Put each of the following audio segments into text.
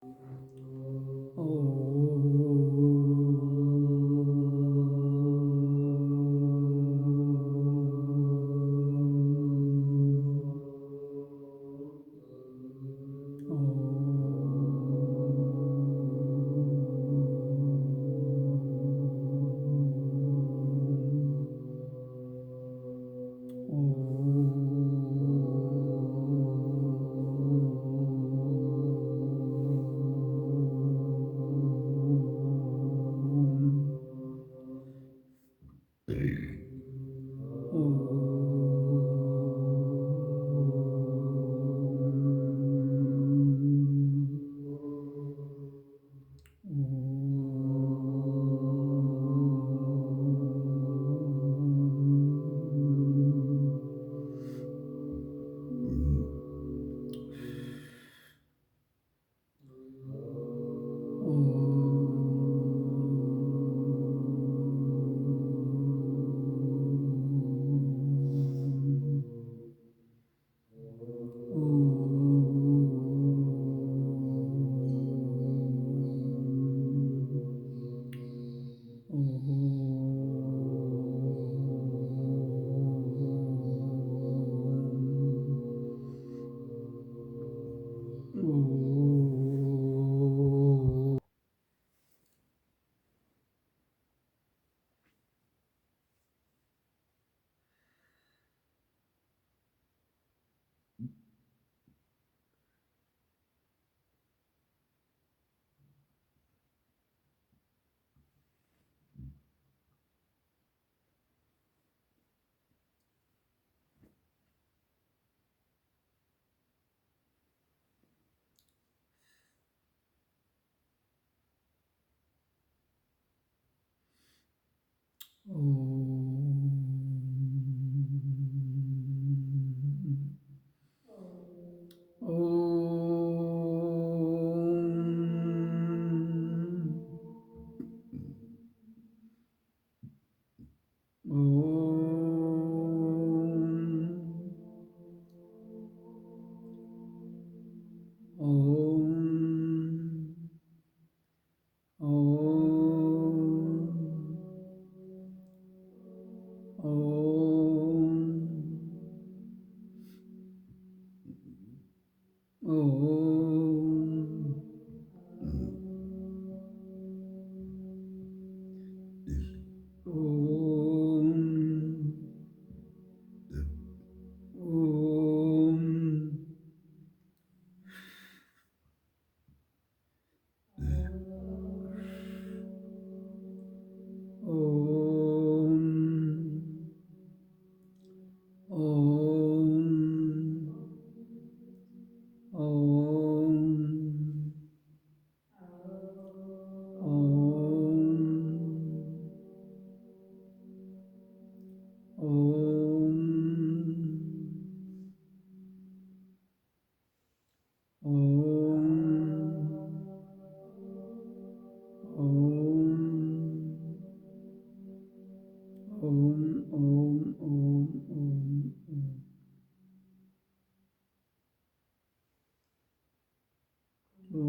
तो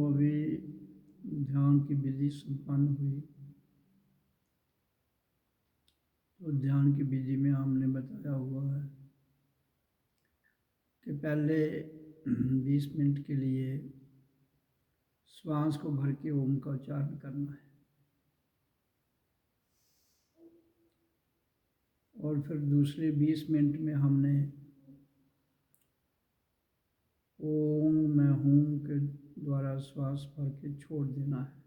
अभी ध्यान की विधि संपन्न हुई। तो ध्यान की विधि में हमने बताया हुआ है कि पहले 20 मिनट के लिए श्वास को भर के ओम का उच्चारण करना है, और फिर दूसरे 20 मिनट में हमने ओम मैं हूँ के द्वारा श्वास भर के छोड़ देना है।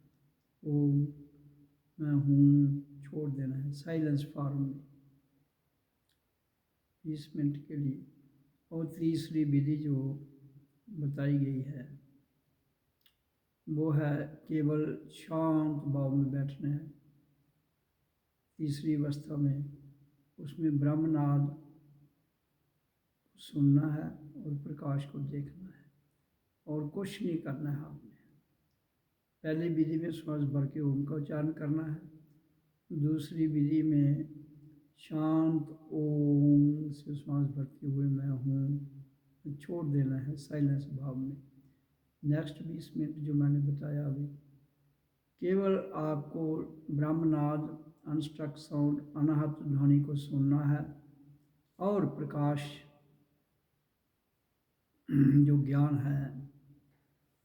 ओम मैं हूँ छोड़ देना है साइलेंस फॉर्म में 20 मिनट के लिए। और तीसरी विधि जो बताई गई है वो है केवल शांत भाव में बैठना है तीसरी अवस्था में। उसमें ब्रह्मनाद सुनना है और प्रकाश को देखना है और कुछ नहीं करना है आपने। पहली विधि में श्वास भर के ओम का उच्चारण करना है, दूसरी विधि में शांत ओम से श्वास भरते हुए मैं हूँ छोड़ देना है साइलेंस भाव में। नेक्स्ट 20 मिनट जो मैंने बताया अभी, केवल आपको ब्रह्मनाद, अनस्ट्रक साउंड, अनाहत ध्वनि को सुनना है और प्रकाश जो ज्ञान है,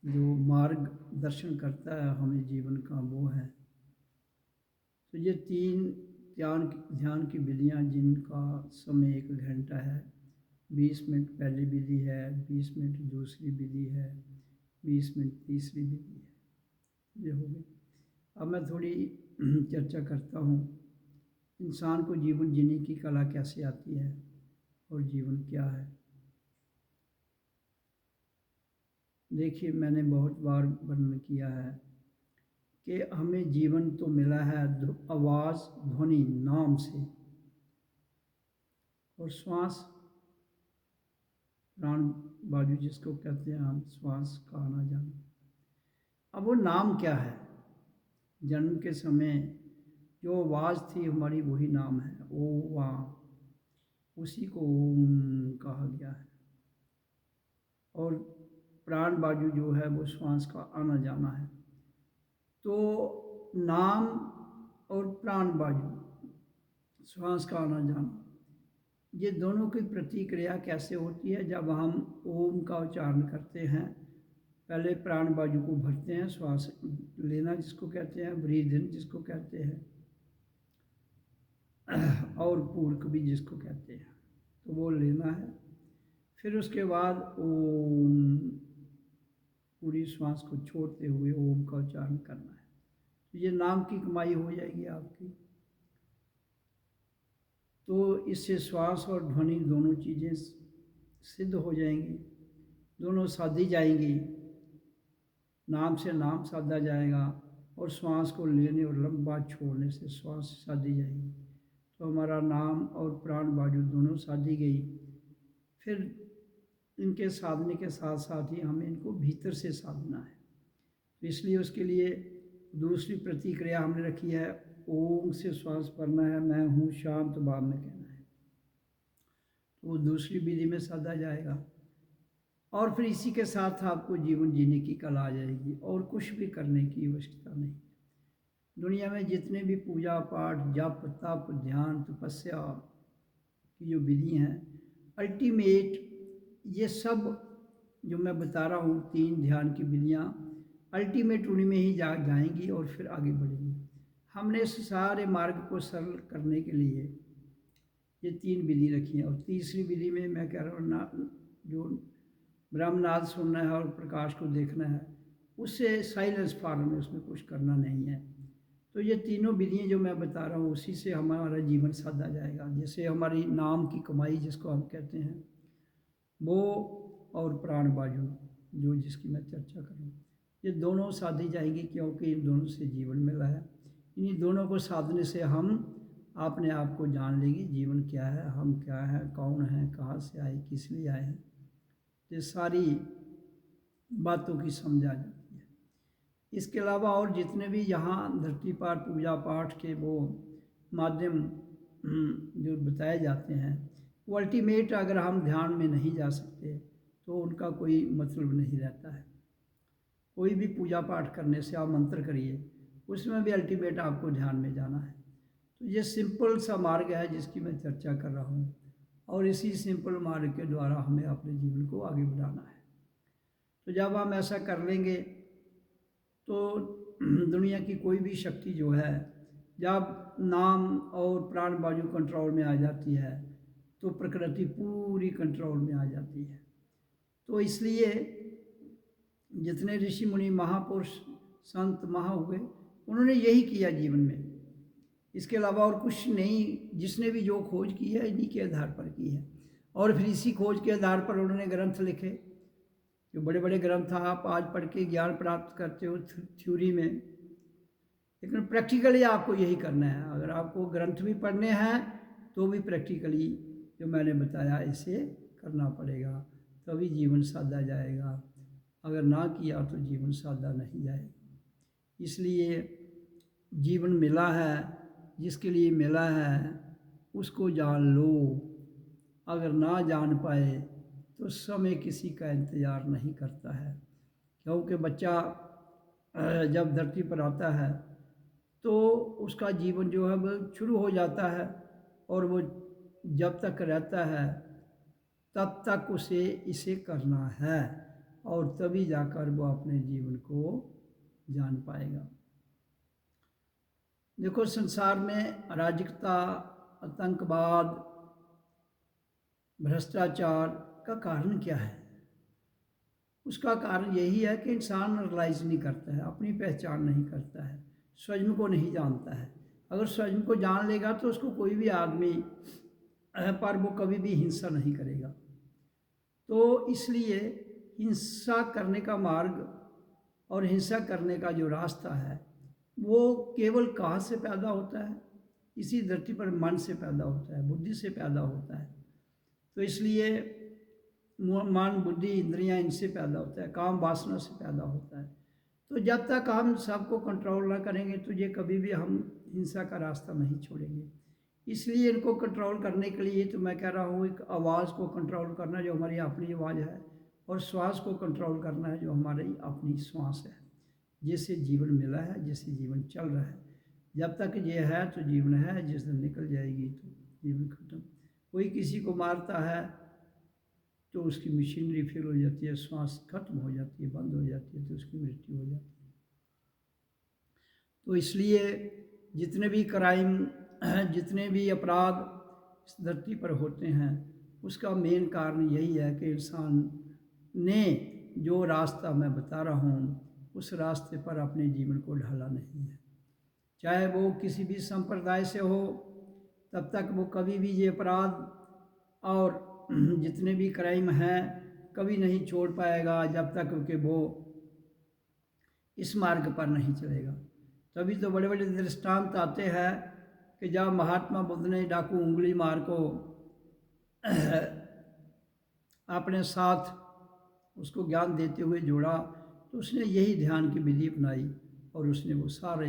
जो मार्ग दर्शन करता है हमें जीवन का, वो है। तो ये 3 ध्यान की विधियाँ जिनका समय 1 घंटा है, 20 मिनट पहली विधि है, 20 मिनट दूसरी विधि है, 20 मिनट तीसरी विधि है, ये हो गई। अब मैं थोड़ी चर्चा करता हूँ, इंसान को जीवन जीने की कला कैसे आती है और जीवन क्या है। देखिए, मैंने बहुत बार वर्णन किया है कि हमें जीवन तो मिला है आवाज़, ध्वनि, नाम से, और श्वास, प्राण वायु जिसको कहते हैं हम, श्वास का आना जाना। अब वो नाम क्या है? जन्म के समय जो आवाज़ थी हमारी, वही नाम है, ओ वाह, उसी को ओम कहा गया है। और प्राण वायु जो है वो श्वास का आना जाना है। तो नाम और प्राण वायु, श्वास का आना जाना, ये दोनों की प्रतिक्रिया कैसे होती है? जब हम ओम का उच्चारण करते हैं, पहले प्राण वायु को भरते हैं, श्वास लेना जिसको कहते हैं, ब्रीद इन जिसको कहते हैं, और पूर्क भी जिसको कहते हैं, तो वो लेना है। फिर उसके बाद ओम, पूरी श्वास को छोड़ते हुए ओम का उच्चारण करना है। तो ये नाम की कमाई हो जाएगी आपकी। तो इससे श्वास और ध्वनि दोनों चीज़ें सिद्ध हो जाएंगी, दोनों साधी जाएंगी। नाम से नाम साधा जाएगा और श्वास को लेने और लंबा छोड़ने से श्वास साधी जाएगी। तो हमारा नाम और प्राण वायु दोनों साधी गई। फिर इनके साधने के साथ साथ ही हमें इनको भीतर से साधना है। तो इसलिए उसके लिए दूसरी प्रतिक्रिया हमने रखी है, ओम से श्वास भरना है, मैं हूँ शांत भाव में कहना है, तो वो दूसरी विधि में साधा जाएगा। और फिर इसी के साथ आपको जीवन जीने की कला आ जाएगी और कुछ भी करने की आवश्यकता नहीं। दुनिया में जितने भी पूजा पाठ, जप, तप, ध्यान, तपस्या की जो विधि हैं, अल्टीमेट ये सब जो मैं बता रहा हूँ 3 ध्यान की विधियाँ, अल्टीमेट उन्हीं में ही जाएंगी और फिर आगे बढ़ेंगी। हमने इस सारे मार्ग को सरल करने के लिए ये 3 विधि रखी हैं। और तीसरी विधि में मैं कह रहा हूँ जो ब्रह्मनाद सुनना है और प्रकाश को देखना है, उससे साइलेंस फॉर्म में, उसमें कुछ करना नहीं है। तो ये तीनों विधियाँ जो मैं बता रहा हूँ, उसी से हमारा जीवन साधा जाएगा। जैसे हमारी नाम की कमाई जिसको हम कहते हैं, वो और प्राण वायु जो जिसकी मैं चर्चा करूँ, ये दोनों साधी जाएंगी, क्योंकि इन दोनों से जीवन मिला है। इन्हीं दोनों को साधने से हम अपने आप को जान लेंगे, जीवन क्या है, हम क्या है, कौन है, कहाँ से आए, किस लिए आए हैं, ये सारी बातों की समझ आ जाती है। इसके अलावा और जितने भी यहाँ धरती पर पूजा पाठ के वो माध्यम जो बताए जाते हैं, वो अल्टीमेट अगर हम ध्यान में नहीं जा सकते तो उनका कोई मतलब नहीं रहता है। कोई भी पूजा पाठ करने से आप मंत्र करिए, उसमें भी अल्टीमेट आपको ध्यान में जाना है। तो ये सिंपल सा मार्ग है जिसकी मैं चर्चा कर रहा हूँ, और इसी सिंपल मार्ग के द्वारा हमें अपने जीवन को आगे बढ़ाना है। तो जब हम ऐसा कर लेंगे तो दुनिया की कोई भी शक्ति जो है, जब नाम और प्राण वायु कंट्रोल में आ जाती है तो प्रकृति पूरी कंट्रोल में आ जाती है। तो इसलिए जितने ऋषि मुनि, महापुरुष, संत, महा हुए, उन्होंने यही किया जीवन में। इसके अलावा और कुछ नहीं। जिसने भी जो खोज की है, इन्हीं के आधार पर की है। और फिर इसी खोज के आधार पर उन्होंने ग्रंथ लिखे। जो बड़े बड़े ग्रंथ आप आज पढ़ के ज्ञान प्राप्त करते हो थ्योरी में, लेकिन प्रैक्टिकली आपको यही करना है। अगर आपको ग्रंथ भी पढ़ने हैं तो भी प्रैक्टिकली जो मैंने बताया इसे करना पड़ेगा, तभी जीवन साधा जाएगा। अगर ना किया तो जीवन साधा नहीं जाएगा। इसलिए जीवन मिला है, जिसके लिए मिला है उसको जान लो। अगर ना जान पाए तो समय किसी का इंतज़ार नहीं करता है। क्योंकि बच्चा जब धरती पर आता है तो उसका जीवन जो है वो शुरू हो जाता है, और वो जब तक रहता है तब तक उसे इसे करना है, और तभी जाकर वो अपने जीवन को जान पाएगा। देखो, संसार में अराजकता, आतंकवाद, भ्रष्टाचार का कारण क्या है? उसका कारण यही है कि इंसान रियलाइज नहीं करता है, अपनी पहचान नहीं करता है, स्वयं को नहीं जानता है। अगर स्वयं को जान लेगा तो उसको कोई भी आदमी पर वो कभी भी हिंसा नहीं करेगा। तो इसलिए हिंसा करने का मार्ग और हिंसा करने का जो रास्ता है वो केवल कहाँ से पैदा होता है? इसी धरती पर मन से पैदा होता है, बुद्धि से पैदा होता है। तो इसलिए मन, बुद्धि, इंद्रियां, इनसे पैदा होता है, काम वासना से पैदा होता है। तो जब तक हम सबको कंट्रोल ना करेंगे तो ये कभी भी हम हिंसा का रास्ता नहीं छोड़ेंगे। इसलिए इनको कंट्रोल करने के लिए तो मैं कह रहा हूँ, एक आवाज़ को कंट्रोल करना जो हमारी अपनी आवाज़ है, और श्वास को कंट्रोल करना है जो हमारी अपनी श्वास है, जिससे जीवन मिला है, जिससे जीवन चल रहा है। जब तक ये है तो जीवन है, जिस दिन निकल जाएगी तो जीवन खत्म। कोई किसी को मारता है तो उसकी मशीनरी फेल हो जाती है, श्वास खत्म हो जाती है, बंद हो जाती है, तो उसकी मृत्यु हो जाती है। तो इसलिए जितने भी क्राइम, जितने भी अपराध इस धरती पर होते हैं, उसका मेन कारण यही है कि इंसान ने जो रास्ता मैं बता रहा हूँ उस रास्ते पर अपने जीवन को ढाला नहीं है। चाहे वो किसी भी संप्रदाय से हो, तब तक वो कभी भी ये अपराध और जितने भी क्राइम हैं कभी नहीं छोड़ पाएगा, जब तक कि वो इस मार्ग पर नहीं चलेगा। तभी तो बड़े बड़े दृष्टांत आते हैं कि जब महात्मा बुद्ध ने डाकू उंगली मार को अपने साथ उसको ज्ञान देते हुए जोड़ा, तो उसने यही ध्यान की विधि अपनाई, और उसने वो सारे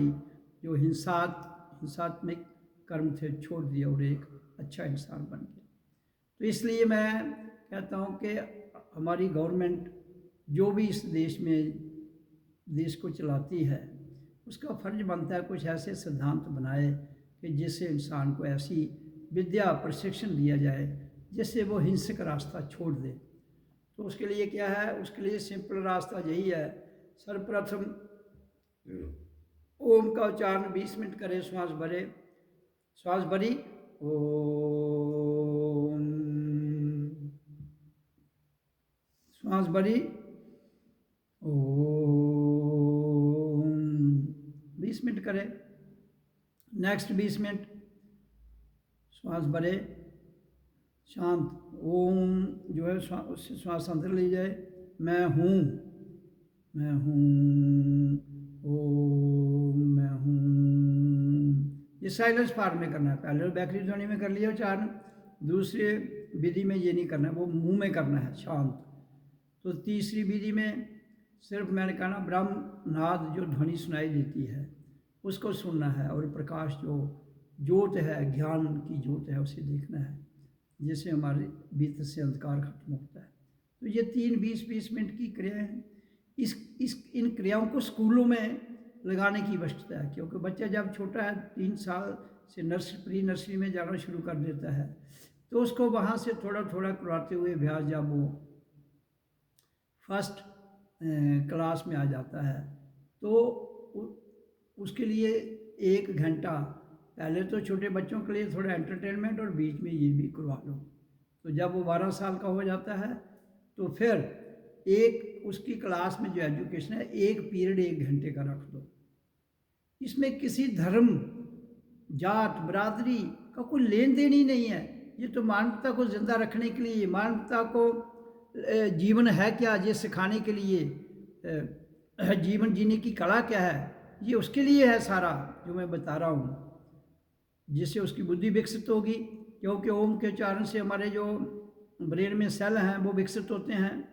जो हिंसात्मक कर्म थे छोड़ दिया और एक अच्छा इंसान बन गया। तो इसलिए मैं कहता हूँ कि हमारी गवर्नमेंट जो भी इस देश को चलाती है, उसका फर्ज बनता है कुछ ऐसे सिद्धांत बनाए कि जिससे इंसान को ऐसी विद्या प्रशिक्षण दिया जाए जिससे वो हिंसक रास्ता छोड़ दे। तो उसके लिए क्या है? उसके लिए सिंपल रास्ता यही है, सर्वप्रथम ओम का उच्चारण 20 मिनट करें, श्वास भरी ओम, श्वास भरी ओम, 20 मिनट करें। नेक्स्ट 20 मिनट श्वास भरे, शांत ओम जो है उससे श्वास अंदर ली जाए, मैं हूँ ओम मैं हूँ। ये साइलेंस फॉर्म में करना है। पहले बैकरी ध्वनि में कर लिया उच्चारण, दूसरे विधि में ये नहीं करना है, वो मुंह में करना है शांत। तो तीसरी विधि में सिर्फ मैंने कहा ना, ब्रह्म नाद जो ध्वनि सुनाई देती है उसको सुनना है, और प्रकाश जो ज्योत है, ज्ञान की ज्योत है, उसे देखना है, जिससे हमारे भीतर से अंधकार खत्म होता है। तो ये 20-20 मिनट की क्रियाएं हैं। इन क्रियाओं को स्कूलों में लगाने की आवश्यकता है, क्योंकि बच्चा जब छोटा है 3 साल से प्री नर्सरी में जाना शुरू कर देता है, तो उसको वहाँ से थोड़ा थोड़ा करवाते हुए अभ्यास, जब वो फर्स्ट क्लास में आ जाता है तो उसके लिए 1 घंटा पहले तो छोटे बच्चों के लिए थोड़ा एंटरटेनमेंट, और बीच में ये भी करवा लो। तो जब वो 12 साल का हो जाता है तो फिर एक उसकी क्लास में जो एजुकेशन है, एक पीरियड 1 घंटे का रख दो। इसमें किसी धर्म, जात, बरादरी का कोई लेन देन ही नहीं है। ये तो मानवता को जिंदा रखने के लिए, मानवता को जीवन है क्या ये सिखाने के लिए, जीवन जीने की कला क्या है ये उसके लिए है सारा जो मैं बता रहा हूँ, जिससे उसकी बुद्धि विकसित होगी। क्योंकि ओम के उच्चारण से हमारे जो ब्रेन में सेल हैं वो विकसित होते हैं।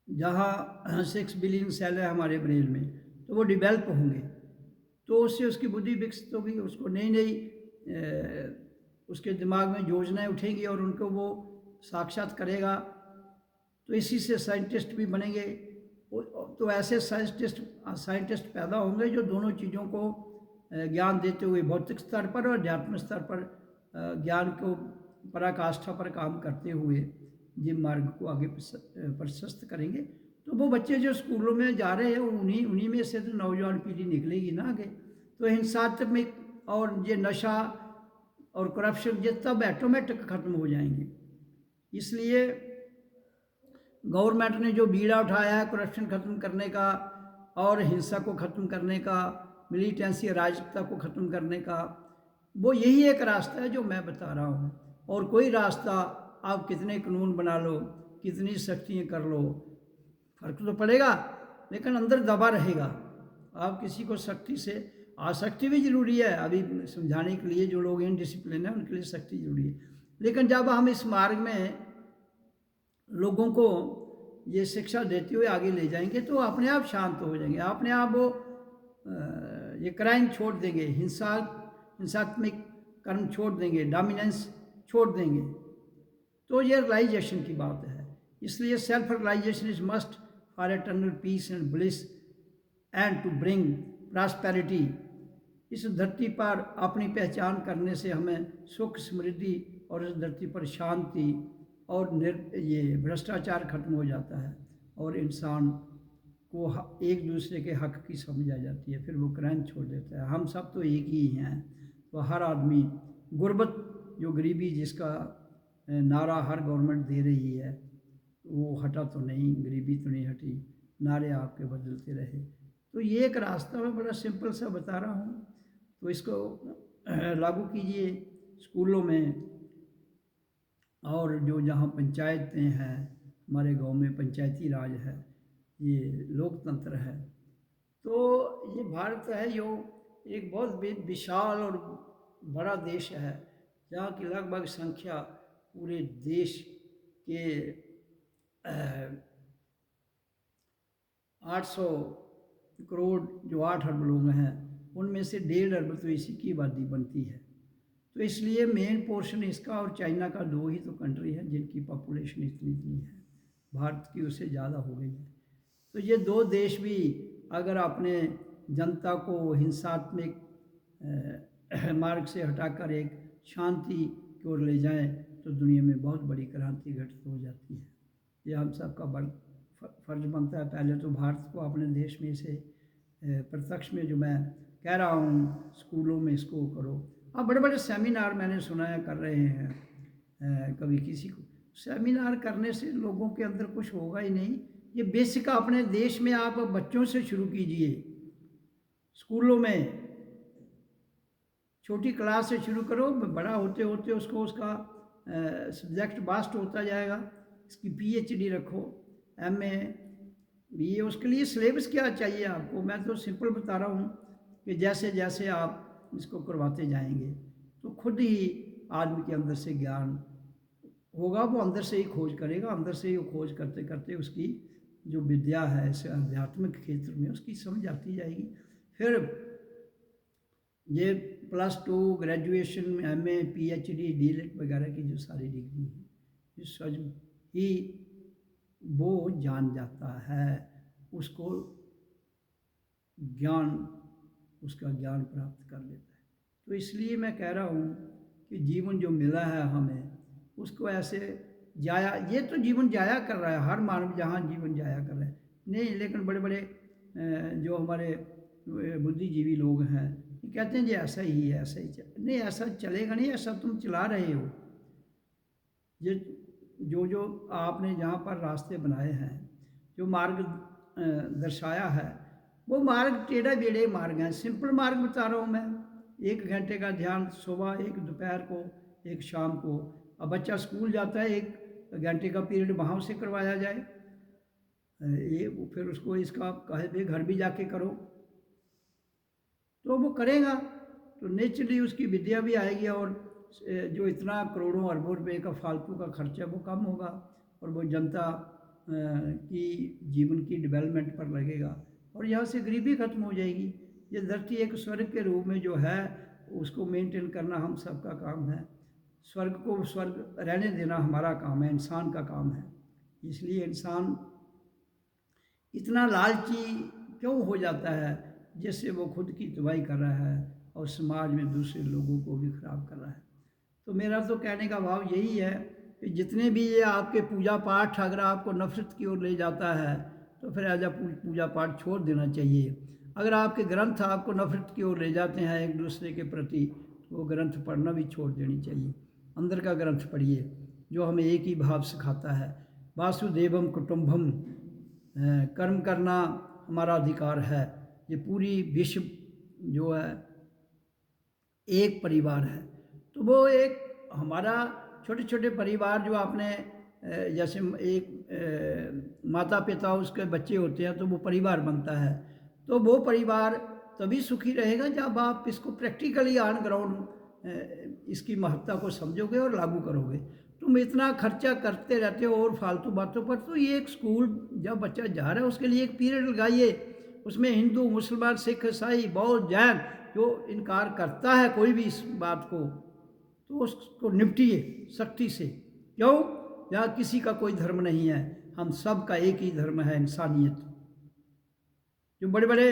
जहाँ 6 बिलियन सेल है हमारे ब्रेन में, तो वो डेवलप होंगे, तो उससे उसकी बुद्धि विकसित होगी, उसको नई नई उसके दिमाग में योजनाएं उठेंगी और उनको वो साक्षात करेगा। तो इसी से साइंटिस्ट भी बनेंगे, तो ऐसे साइंटिस्ट पैदा होंगे जो दोनों चीज़ों को ज्ञान देते हुए भौतिक स्तर पर और अध्यात्म स्तर पर ज्ञान को पराकाष्ठा पर काम करते हुए जिन मार्ग को आगे प्रशस्त करेंगे। तो वो बच्चे जो स्कूलों में जा रहे हैं उन्हीं में से तो नौजवान पीढ़ी निकलेगी ना आगे। तो हिंसात्मक और ये नशा और करप्शन ये तब ऑटोमेटिक ख़त्म हो जाएंगे। इसलिए गवर्नमेंट ने जो बीड़ा उठाया है करप्शन ख़त्म करने का और हिंसा को ख़त्म करने का, मिलिटेंसी अराजकता को ख़त्म करने का, वो यही एक रास्ता है जो मैं बता रहा हूँ। और कोई रास्ता आप कितने कानून बना लो, कितनी सख्तियाँ कर लो, फर्क तो पड़ेगा लेकिन अंदर दबा रहेगा। आप किसी को सख्ती से, आसक्ति भी ज़रूरी है अभी समझाने के लिए, जो लोग इनडिसिप्लिन है उनके लिए सख्ती ज़रूरी है। लेकिन जब हम इस मार्ग में लोगों को ये शिक्षा देते हुए आगे ले जाएंगे तो अपने आप शांत हो जाएंगे, अपने आप वो ये क्राइम छोड़ देंगे, हिंसात्मक कर्म छोड़ देंगे, डोमिनेंस छोड़ देंगे। तो ये रियलाइजेशन की बात है। इसलिए self realisation is must for eternal peace and bliss and to bring prosperity. इस धरती पर अपनी पहचान करने से हमें सुख समृद्धि और इस धरती पर शांति और ये भ्रष्टाचार खत्म हो जाता है और इंसान को एक दूसरे के हक की समझ आ जाती है, फिर वो क्राइम छोड़ देता है। हम सब तो एक ही हैं। तो हर आदमी, गुर्बत जो गरीबी जिसका नारा हर गवर्नमेंट दे रही है वो हटा तो नहीं, गरीबी तो नहीं हटी, नारे आपके बदलते रहे। तो ये एक रास्ता मैं बड़ा सिंपल सा बता रहा हूँ, तो इसको लागू कीजिए स्कूलों में। और जो जहाँ पंचायतें हैं, हमारे गांव में पंचायती राज है, ये लोकतंत्र है। तो ये भारत है जो एक बहुत विशाल और बड़ा देश है जहाँ की लगभग संख्या पूरे देश के 800 करोड़ जो 8 अरब लोग हैं उनमें से 1.5 अरब तो इसी की आबादी बनती है। तो इसलिए मेन पोर्शन इसका और चाइना का 2 ही तो कंट्री है जिनकी पॉपुलेशन इतनी है, भारत की उससे ज़्यादा हो गई है। तो ये 2 देश भी अगर अपने जनता को हिंसात्मक मार्ग से हटाकर एक शांति की ओर ले जाएं तो दुनिया में बहुत बड़ी क्रांति घटित हो जाती है। ये हम सबका फर्ज बनता है। पहले तो भारत को अपने देश में से प्रत्यक्ष में जो मैं कह रहा हूँ स्कूलों में इसको करो। अब बड़े बड़े सेमिनार मैंने सुना है कर रहे हैं, कभी किसी को सेमिनार करने से लोगों के अंदर कुछ होगा ही नहीं। ये बेसिक अपने देश में आप बच्चों से शुरू कीजिए, स्कूलों में छोटी क्लास से शुरू करो, बड़ा होते होते उसको उसका सब्जेक्ट वास्ट होता जाएगा। इसकी PhD रखो, MA, BA। उसके लिए सिलेबस क्या चाहिए आपको, मैं तो सिंपल बता रहा हूँ कि जैसे जैसे आप इसको करवाते जाएंगे तो खुद ही आदमी के अंदर से ज्ञान होगा, वो अंदर से ही खोज करेगा, अंदर से ही वो खोज करते करते उसकी जो विद्या है इस आध्यात्मिक क्षेत्र में उसकी समझ आती जाएगी। फिर ये +2 ग्रेजुएशन, MA, PhD, DLED वगैरह की जो सारी डिग्री है ये सच ही वो जान जाता है, उसको ज्ञान, उसका ज्ञान प्राप्त कर लेता है। तो इसलिए मैं कह रहा हूँ कि जीवन जो मिला है हमें उसको ऐसे जाया, ये तो जीवन जाया कर रहा है हर मानव, जहाँ जीवन जाया कर रहा है नहीं। लेकिन बड़े बड़े जो हमारे बुद्धिजीवी लोग हैं ये कहते हैं जी ऐसा ही है, ऐसा ही नहीं, ऐसा चलेगा नहीं, ऐसा तुम चला रहे हो। ये जो आपने जहाँ पर रास्ते बनाए हैं, जो मार्ग दर्शाया है, वो मार्ग टेढ़े बेढ़े मार्ग हैं। सिंपल मार्ग बता रहा हूँ मैं, 1 घंटे का ध्यान सुबह, 1 दोपहर को, 1 शाम को। अब बच्चा स्कूल जाता है, 1 घंटे का पीरियड वहाँ से करवाया जाए, ये फिर उसको इसका कहे भी घर भी जाके करो तो वो करेगा तो नेचुरली उसकी विद्या भी आएगी और जो इतना करोड़ों अरबों रुपए का फालतू का खर्चा वो कम होगा और वो जनता की जीवन की डेवलपमेंट पर लगेगा और यहाँ से गरीबी खत्म हो जाएगी। ये धरती एक स्वर्ग के रूप में जो है उसको मेंटेन करना हम सबका काम है। स्वर्ग को स्वर्ग रहने देना हमारा काम है, इंसान का काम है। इसलिए इंसान इतना लालची क्यों हो जाता है, जिससे वो खुद की तबाही कर रहा है और समाज में दूसरे लोगों को भी खराब कर रहा है। तो मेरा तो कहने का भाव यही है कि जितने भी ये आपके पूजा पाठ अगर आपको नफरत की ओर ले जाता है तो फिर ऐसा पूजा पाठ छोड़ देना चाहिए। अगर आपके ग्रंथ आपको नफरत की ओर ले जाते हैं एक दूसरे के प्रति, तो वो ग्रंथ पढ़ना भी छोड़ देनी चाहिए। अंदर का ग्रंथ पढ़िए जो हमें एक ही भाव सिखाता है, वासुदेवम कुटुंबम, कर्म करना हमारा अधिकार है। ये पूरी विश्व जो है एक परिवार है, तो वो एक हमारा छोटे छोटे परिवार जो आपने जैसे एक माता पिता उसके बच्चे होते हैं तो वो परिवार बनता है। तो वो परिवार तभी सुखी रहेगा जब आप इसको प्रैक्टिकली ऑन ग्राउंड इसकी महत्ता को समझोगे और लागू करोगे। तुम इतना खर्चा करते रहते हो और फालतू बातों पर, तो ये एक स्कूल जब बच्चा जा रहा है उसके लिए एक पीरियड लगाइए, उसमें हिंदू मुसलमान सिख ईसाई बौद्ध जैन जो इनकार करता है कोई भी इस बात को, तो उसको निपटिए सख्ती से। क्यों? यहाँ किसी का कोई धर्म नहीं है, हम सब का एक ही धर्म है, इंसानियत। जो बड़े बड़े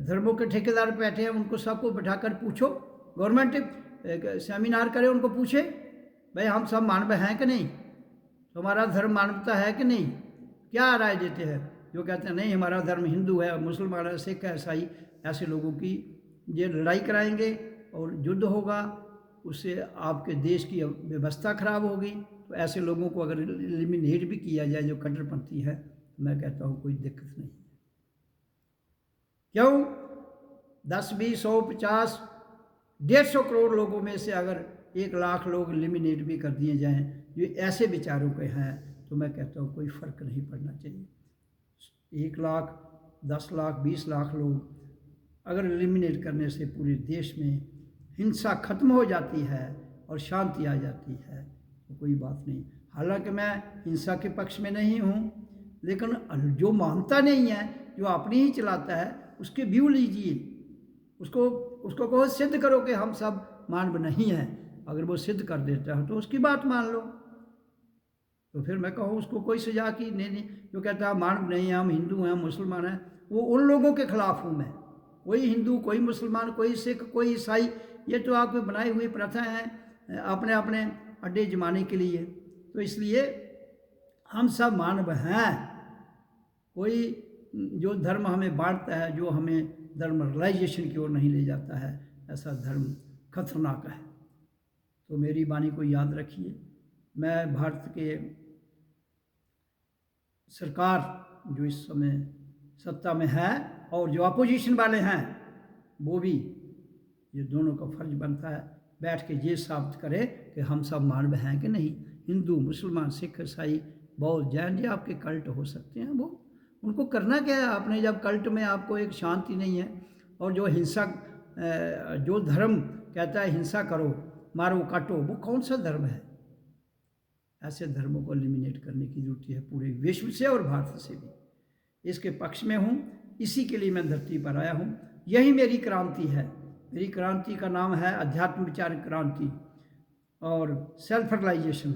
धर्मों के ठेकेदार बैठे हैं उनको सबको बैठाकर पूछो, गवर्नमेंट सेमिनार करे, उनको पूछे भाई हम सब मानव हैं कि नहीं, तुम्हारा धर्म मानवता है कि नहीं, क्या राय देते हैं। जो कहते हैं नहीं हमारा धर्म हिंदू है, मुसलमान है, सिख है, ईसाई, ऐसे लोगों की ये लड़ाई कराएंगे और युद्ध होगा, उससे आपके देश की व्यवस्था खराब होगी। तो ऐसे लोगों को अगर एलिमिनेट भी किया जाए जो कट्टरपंथी है, तो मैं कहता हूँ कोई दिक्कत नहीं। क्यों? 10, 20, 100, 50, 150 करोड़ लोगों में से अगर 1 लाख लोग एलिमिनेट भी कर दिए जाएं जो ऐसे विचारों के हैं, तो मैं कहता हूँ कोई फ़र्क नहीं पड़ना चाहिए। 1 लाख, 10 लाख, 20 लाख लोग अगर एलिमिनेट करने से पूरे देश में हिंसा खत्म हो जाती है और शांति आ जाती है, तो कोई बात नहीं। हालांकि मैं हिंसा के पक्ष में नहीं हूँ, लेकिन जो मानता नहीं है, जो अपनी ही चलाता है, उसके व्यू लीजिए, उसको कहो सिद्ध करो कि हम सब मानव नहीं हैं। अगर वो सिद्ध कर देता है तो उसकी बात मान लो, तो फिर मैं कहूँ उसको कोई सजा की नहीं। जो कहता है मानव नहीं है, हम हिंदू हैं, मुसलमान हैं, वो उन लोगों के खिलाफ हूँ मैं। कोई हिंदू, कोई मुसलमान, कोई सिख, कोई ईसाई, ये तो आपकी बनाई हुई प्रथा हैं अपने अपने अड्डे जमाने के लिए। तो इसलिए हम सब मानव हैं। कोई जो धर्म हमें बांटता है, जो हमें धर्मलाइजेशन की ओर नहीं ले जाता है, ऐसा धर्म खतरनाक है। तो मेरी वाणी को याद रखिए। मैं भारत के सरकार जो इस समय सत्ता में है और जो अपोजिशन वाले हैं, वो भी ये दोनों का फर्ज बनता है बैठ के ये साबित करे कि हम सब मानव हैं कि नहीं। हिंदू, मुसलमान, सिख, ईसाई, बौद्ध, जैन, ये आपके कल्ट हो सकते हैं, वो उनको करना क्या है आपने, जब कल्ट में आपको एक शांति नहीं है। और जो हिंसा, जो धर्म कहता है हिंसा करो, मारो, काटो, वो कौन सा धर्म है? ऐसे धर्मों को एलिमिनेट करने की जरूरत है पूरे विश्व से और भारत से भी। इसके पक्ष में हूँ, इसी के लिए मैं धरती पर आया हूँ। यही मेरी क्रांति है। मेरी क्रांति का नाम है अध्यात्म विचार क्रांति और सेल्फ रियलाइजेशन,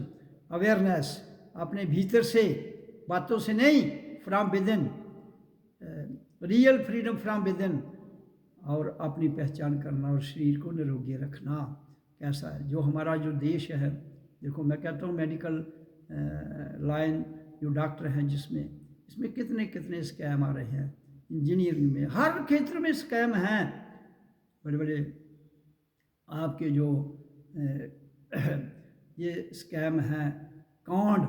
अवेयरनेस, अपने भीतर से, बातों से नहीं, from with in, real freedom from with in, और अपनी पहचान करना और शरीर को निरोगी रखना। कैसा है जो हमारा जो देश है, देखो मैं कहता हूँ मेडिकल लाइन जो डॉक्टर हैं, इसमें कितने कितने स्कैम आ रहे हैं। इंजीनियरिंग में, हर क्षेत्र में स्कैम हैं। बड़े बड़े आपके जो ये स्कैम हैं, कांड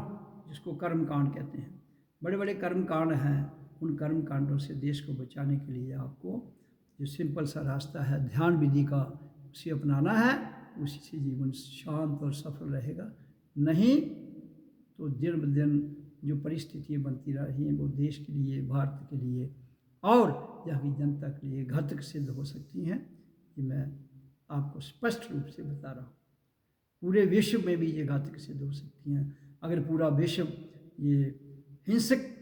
जिसको कर्म कांड कहते हैं, बड़े बड़े कर्म कांड हैं। उन कर्म कांडों से देश को बचाने के लिए आपको जो सिंपल सा रास्ता है ध्यान विधि का, उसे अपनाना है। उसी से जीवन शांत और सफल रहेगा। नहीं तो दिन ब दिन जो परिस्थितियाँ बनती रही हैं वो देश के लिए, भारत के लिए और यहाँ की जनता के लिए घातक सिद्ध हो सकती हैं। ये मैं आपको स्पष्ट रूप से बता रहा हूँ। पूरे विश्व में भी ये घातक सिद्ध हो सकती हैं अगर पूरा विश्व ये हिंसक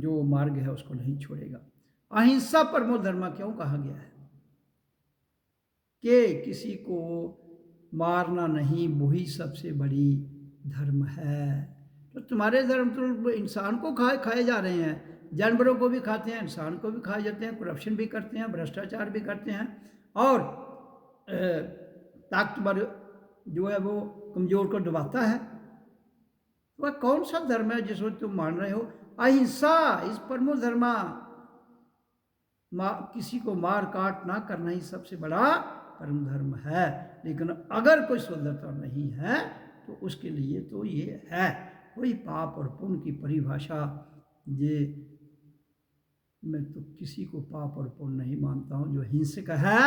जो मार्ग है उसको नहीं छोड़ेगा। अहिंसा परमो धर्म क्यों कहा गया है कि किसी को मारना नहीं, वही सबसे बड़ी धर्म है। तो तुम्हारे धर्म तो इंसान को खाए जा रहे हैं, जानवरों को भी खाते हैं, इंसान को भी खाए जाते हैं, करप्शन भी करते हैं, भ्रष्टाचार भी करते हैं, और ताकतवर जो है वो कमज़ोर को दबाता है। वह कौन सा धर्म है जिसको तुम मान रहे हो? अहिंसा इस परमो धर्मा, किसी को मार काट ना करना ही सबसे बड़ा परम धर्म है। लेकिन अगर कोई सुंदरता नहीं है तो उसके लिए तो ये है, कोई पाप और पुण्य की परिभाषा, ये मैं तो किसी को पाप और पुण्य नहीं मानता हूँ। जो हिंसक है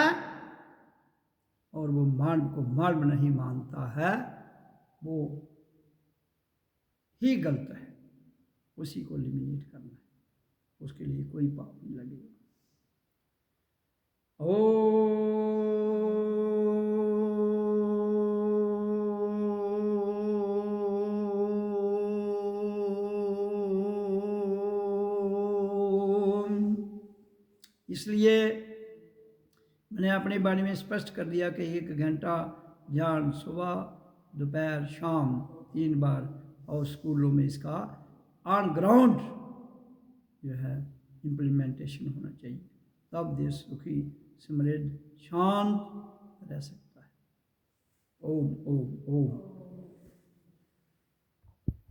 और वो मानव को मानव नहीं मानता है, वो ही गलत है, उसी को एलिमिनेट करना है, उसके लिए कोई पाप नहीं लगेगा। इसलिए मैंने अपने बारे में स्पष्ट कर दिया कि 1 घंटा ध्यान सुबह दोपहर शाम 3 बार, और स्कूलों में इसका ऑन ग्राउंड जो है इम्प्लीमेंटेशन होना चाहिए, तब देश सुखी समृद्ध शांत रह सकता है। ओम ओम ओम।